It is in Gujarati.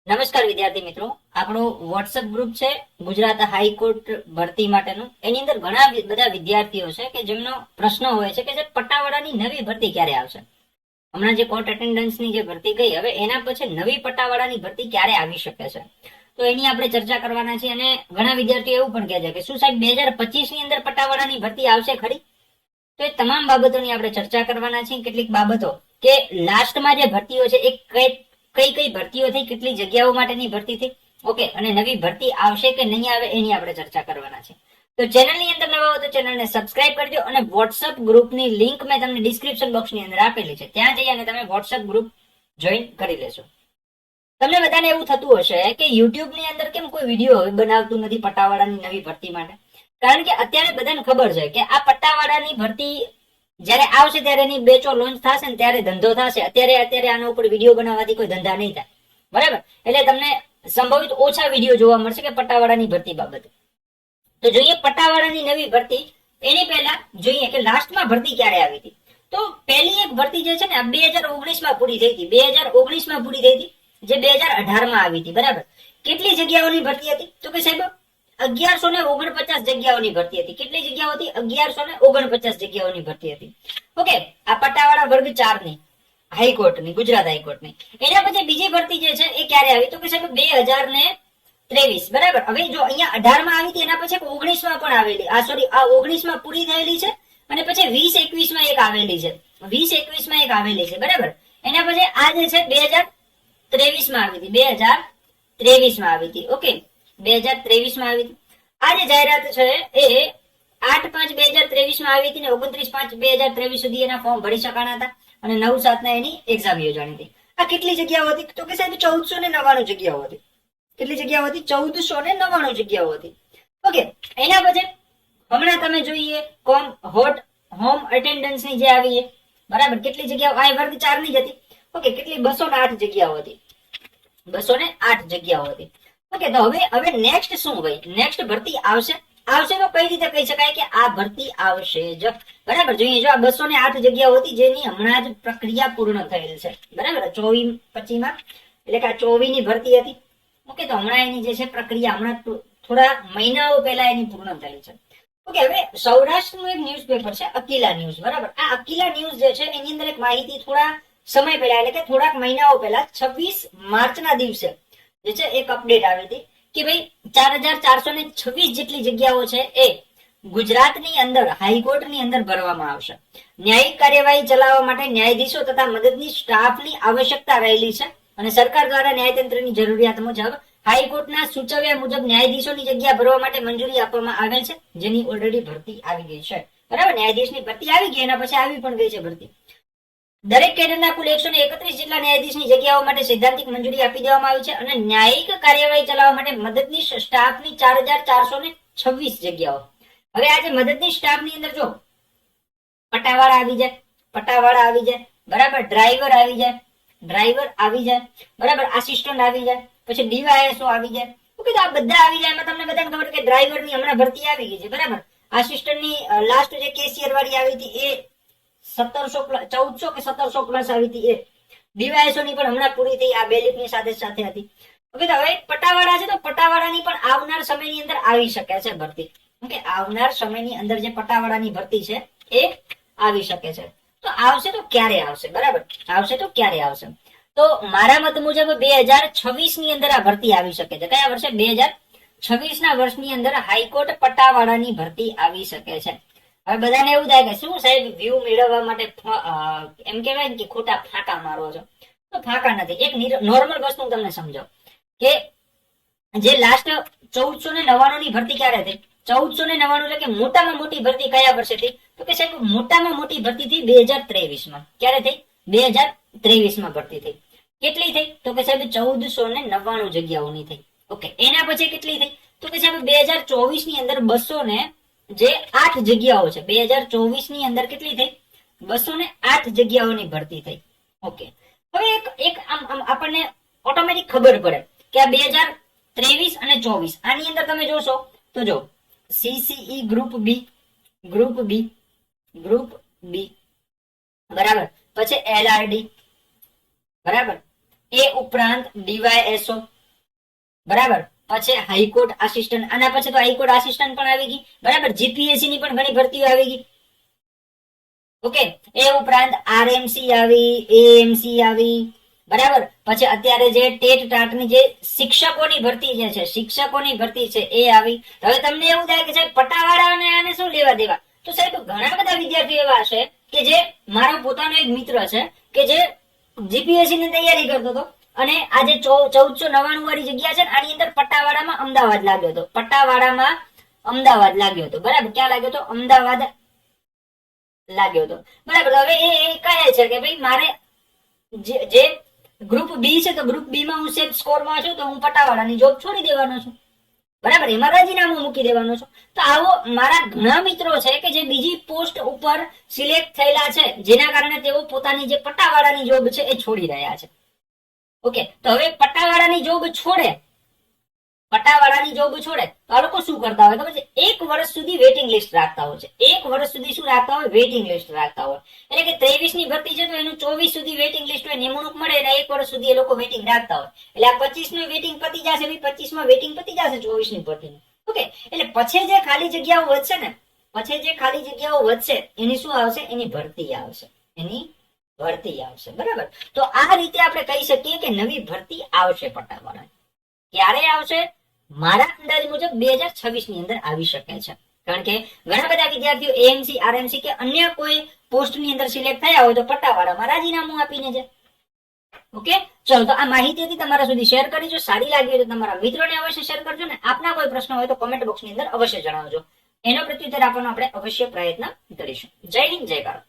નમસ્કાર વિદ્યાર્થી મિત્રો, આપણું વોટ્સએપ ગ્રુપ છે ગુજરાત હાઈકોર્ટ ભરતી માટેનું. એની અંદર ઘણા બધા વિદ્યાર્થીઓ છે કે જેમનો પ્રશ્ન હોય છે કે જે પટ્ટાવાળાની નવી ભરતી ક્યારે આવશે. હમણાં જે કોર્ટ અટેન્ડન્સની જે ભરતી ગઈ, હવે એના પછી નવી પટ્ટાવાળાની ભરતી ક્યારે આવી શકે છે, તો એની આપણે ચર્ચા કરવાના છે. અને ઘણા વિદ્યાર્થીઓ એવું પણ કહે છે કે શું સાહેબ 2025 ની અંદર પટ્ટાવાળાની ભરતી આવશે ખરી? તો એ તમામ બાબતોની આપણે ચર્ચા કરવાના છે. કેટલીક બાબતો કે લાસ્ટમાં જે ભરતીઓ છે એ કઈ કઈ ભરતીઓ થઈ, કેટલી જગ્યાઓ માટેની ભરતી થઈ, ઓકે, અને નવી ભરતી આવશે કે નહીં આવે એની આપણે ચર્ચા કરવાના છે. તો ચેનલની અંદર નવા હો તો ચેનલને સબસ્ક્રાઇબ કરજો અને વોટ્સઅપ ગ્રુપની લિંક મેં તમને ડિસ્ક્રિપ્શન બોક્સની અંદર આપેલી છે, ત્યાં જઈ અને તમે વોટ્સઅપ ગ્રુપ જોઈન કરી લેશો. તમને બધાને એવું થતું હશે કે યુટ્યુબની અંદર કેમ કોઈ વિડીયો બનાવતું નથી પટ્ટાવાળાની નવી ભરતી માટે? કારણ કે અત્યારે બધાને ખબર છે કે આ પટ્ટાવાળાની ભરતી જયારે આવશે ત્યારે એની બેચો લોન્ચ થશે ને ત્યારે ધંધો થશે. અત્યારે આના ઉપર વિડીયો બનાવવાથી કોઈ ધંધા નહીં થાય, બરાબર? એટલે તમને સંભવિત ઓછા વિડીયો જોવા મળશે કે પટ્ટાવાળાની ભરતી બાબતે. તો જોઈએ પટ્ટાવાળાની નવી ભરતી. એની પહેલા જોઈએ કે લાસ્ટમાં ભરતી ક્યારે આવી હતી. તો પહેલી એક ભરતી જે છે ને 2019 માં પૂરી થઈ હતી. 2019 માં પૂરી થઈ હતી, જે 2018 માં આવી હતી, બરાબર? કેટલી જગ્યાઓની ભરતી હતી? તો કે સાહેબ 1149 જગ્યાઓની ભરતી હતી. કેટલી જગ્યાઓ હતી? 1149 જગ્યાઓની ભરતી હતી. ઓકે, આ પટ્ટાવાળા વર્ગ 4 ની હાઈકોર્ટની, ગુજરાત હાઈકોર્ટની. એના પછી બીજી ભરતી જે છે એ ક્યારે આવી? તો કે સાહેબ 2023, બરાબર? હવે જો અહીંયા 18 માં આવી હતી, એના પછી 19 માં પણ આવેલી, આ 19 માં પૂરી થયેલી છે, અને પછી 2021 માં એક આવેલી છે, 2021 માં એક આવેલી છે, બરાબર? એના પછી આ જે છે 2023 માં આવી હતી, 2023 માં આવી હતી. ઓકે, 2023 માં આવી હતી. આ જે જાહેરાત છે એ 8/5/2023 માં આવી હતી ને 29/5/2023 સુધી એના ફોર્મ ભરી શકાણા હતા, અને 9/7 ના એની એક્ઝામ યોજાણી હતી. આ કેટલી જગ્યાઓ હતી? તો કે સાહેબ 1499 જગ્યાઓ હતી. કેટલી જગ્યાઓ હતી? 1499 જગ્યાઓ હતી. ઓકે, એના પછી હમણાં તમે જોઈએ હોમ અટેન્ડન્સ ની જે આવી છે, બરાબર? કેટલી જગ્યાઓ? આ વર્ગ 4 ની જ હતી. ઓકે, કેટલી? 208 જગ્યાઓ હતી. 208 જગ્યાઓ હતી. ઓકે, તો હવે નેક્સ્ટ શું ભાઈ? નેક્સ્ટ ભરતી આવશે તો કઈ રીતે કહી શકાય કે આ ભરતી આવશે જ, બરાબર? જોઈએ, જો આ 208 જગ્યાઓ હતી જેની હમણાં જ પ્રક્રિયા પૂર્ણ થયેલ છે, બરાબર? 24-25 માં, એટલે કે આ 24 ની ભરતી હતી. ઓકે, તો હમણાં એની જે છે પ્રક્રિયા હમણાં થોડા મહિનાઓ પહેલા એની પૂર્ણ થયેલ છે. ઓકે, હવે સૌરાષ્ટ્રનું એક ન્યૂઝપેપર છે અકીલા ન્યૂઝ, બરાબર? આ અકીલા ન્યૂઝ જે છે એની અંદર એક માહિતી થોડા સમય પહેલા, એટલે કે થોડાક મહિનાઓ પહેલા 26 માર્ચના દિવસે જે છે એક અપડેટ આવી હતી કે ભાઈ 4426 જેટલી જગ્યાઓ છે એ ગુજરાતની અંદર હાઈકોર્ટની અંદર ભરવામાં આવશે. ન્યાયિક કાર્યવાહી ચલાવવા માટે ન્યાયાધીશો તથા મદદનીશ સ્ટાફની આવશ્યકતા રહેલી છે, અને સરકાર દ્વારા ન્યાયતંત્રની જરૂરિયાત મુજબ હાઈકોર્ટના સૂચવ્યા મુજબ ન્યાયાધીશોની જગ્યા ભરવા માટે મંજૂરી આપવામાં આવેલ છે, જેની ઓલરેડી ભરતી આવી ગઈ છે, બરાબર? ન્યાયાધીશની ભરતી આવી ગઈ, એના પછી આવી પણ ગઈ છે ભરતી. દરેક કેડરના કુલ 131 જેટલા ન્યાયાધીશની જગ્યાઓ માટે સૈદ્ધાંતિક મંજૂરી આપી દેવામાં આવી છે, અને ન્યાયિક કાર્યવાહી ચલાવવા માટે મદદનીશ સ્ટાફની 4426 જગ્યાઓ. હવે આજે મદદનીશ સ્ટાફની અંદર જો પટાવાળા આવી જાય, બરાબર? ડ્રાઈવર આવી જાય, બરાબર? આસિસ્ટન્ટ આવી જાય, પછી ડીવાયએસઓ આવી જાય. ઓકે, તો આ બધા આવી જાય. એમાં તમને બધાને ખબર કે ડ્રાઈવરની હમણાં ભરતી આવી ગઈ છે, બરાબર? આસિસ્ટન્ટની લાસ્ટ જે કેશિયર વાળી આવી હતી એ 1400 કે 1700 પ્લસ આવી હતી. એ ડીવાયએસઓ ની પણ હમણાં પૂરી થઈ, આ બેલિફ ની સાથે હતી. ઓકે, તો હવે પટાવાળા છે, તો પટાવાળાની પણ આવનાર સમયની અંદર આવી શકે છે ભરતી. ઓકે, આવનાર સમયની અંદર જે પટાવાળાની ભરતી છે એ આવી શકે છે. તો આવશે તો ક્યારે આવશે, બરાબર? આવશે તો ક્યારે આવશે? તો મારા મત મુજબ 2026 ની અંદર આ ભરતી આવી શકે છે. કયા વર્ષે? 2026 ના વર્ષની અંદર હાઈકોર્ટ પટાવાળાની ભરતી આવી શકે છે. હવે બધાને એવું થાય કે શું સાહેબ વ્યૂ મેળવવા માટે એમ કહેવાય ને કે ખોટા ફાંકા મારો છો. તો ફાંકા નથી. એક નોર્મલ વસ્તુ તમને સમજાવું કે જે લાસ્ટ 1499 ની ભરતી ક્યારે થઈ? 1499 એટલે કે મોટામાં મોટી ભરતી કયા વર્ષે થઈ? તો કે સાહેબ મોટામાં મોટી ભરતી થઈ 2023 માં. ક્યારે થઈ? 2023 માં ભરતી થઈ. કેટલી થઈ? તો કે સાહેબ 1499 જગ્યાઓની થઈ. ઓકે, એના પછી કેટલી થઈ? તો કે સાહેબ 2024 ની અંદર 208 જગ્યાઓ છે. 2024 ની અંદર કેટલી થઈ? 208 જગ્યાઓની ભરતી થઈ. ઓકે, હવે એક આમ આપણને ઓટોમેટિક ખબર પડે કે આ 2023 અને 24 આની અંદર તમે જોશો તો જો સીસીઈ ગ્રુપ બી, બરાબર? પછી એલઆરડી, બરાબર? એ ઉપરાંત ડીવાયએસઓ, બરાબર. પછી હાઈકોર્ટ આસિસ્ટન્ટ, આના પછી તો હાઈકોર્ટ આસિસ્ટન્ટ પણ આવી ગઈ, બરાબર. જીપીએસસી ની પણ ઘણી ભરતીઓ આવી ગઈ. ઓકે, એ ઉપરાંત આરએમસી આવી, એએમસી આવી, બરાબર. પછી અત્યારે જે ટેટ ટાટની જે શિક્ષકોની ભરતી જે છે, શિક્ષકોની ભરતી છે એ આવી. હવે તમને એવું થાય કે સાહેબ પટાવાળાને આને શું લેવા દેવા, તો સાહેબ ઘણા બધા વિદ્યાર્થીઓ એવા છે કે જે, મારો પોતાનો એક મિત્ર છે કે જે જીપીએસસી ની તૈયારી કરતો હતો અને આજે 1499 વાળી જગ્યા છે ને, આની અંદર પટાવાળામાં અમદાવાદ લાગ્યો હતો, પટાવાળામાં અમદાવાદ લાગ્યો હતો, બરાબર. ક્યાં લાગ્યો હતો? અમદાવાદ લાગ્યો હતો, બરાબર. હવે એ કહે છે કે ભાઈ મારે જે ગ્રુપ બી છે, તો ગ્રુપ બી માં હું સેફ સ્કોરમાં છું, તો હું પટાવાળાની જોબ છોડી દેવાનો છું, બરાબર. એમાં રાજીનામું મૂકી દેવાનું છું. તો આવો મારા ઘણા મિત્રો છે કે જે બીજી પોસ્ટ ઉપર સિલેક્ટ થયેલા છે, જેના કારણે તેઓ પોતાની જે પટાવાળાની જોબ છે એ છોડી રહ્યા છે. ઓકે, તો હવે પટાવાળાની જોબ છોડે, પટાવાળાની જોબ છોડે તો આ લોકો શું કરતા હોય ખબર છે? 1 વર્ષ સુધી વેઇટિંગ લિસ્ટ રાખતા હોય છે. 1 વર્ષ સુધી શું રાખતા હોય? વેઇટિંગ લિસ્ટ રાખતા હોય. એટલે કે 23 ની ભરતી છે તો એનું 24 સુધી વેઇટિંગ લિસ્ટ હોય, નિમણૂક મળે અને 1 વર્ષ સુધી એ લોકો વેઇટિંગ રાખતા હોય. એટલે આ 25 નું વેઇટિંગ પતી જશે, 25 માં વેઇટિંગ પતી જશે 24 ની ભરતીનું. ઓકે, એટલે પછી જે ખાલી જગ્યાઓ વધશે ને, પછી જે ખાલી જગ્યાઓ વધશે એની શું આવશે? એની ભરતી આવશે, એની ભરતી આવશે, બરાબર. તો આ રીતે આપણે કહી શકીએ કે નવી ભરતી આવશે પટાવાળા. ક્યારે આવશે? મારા અંદાજ મુજબ 2026 ની અંદર આવી શકે છે, કારણ કે ઘણા બધા વિદ્યાર્થીઓ એએમસી, આરએમસી કે અન્ય કોઈ પોસ્ટ ની અંદર સિલેક્ટ થયા હોય તો પટ્ટાવાળામાં રાજીનામું આપીને છે. ઓકે, ચલો, તો આ માહિતી તમારા સુધી શેર કરી. જો સારી લાગી હોય તો તમારા મિત્રોને અવશ્ય શેર કરજો ને આપના કોઈ પ્રશ્ન હોય તો કોમેન્ટ બોક્સ ની અંદર અવશ્ય જણાવજો. એનો પ્રત્યુત્તર આપવાનો આપણે અવશ્ય પ્રયત્ન કરીશું. જય હિન્દ, જય ભારત.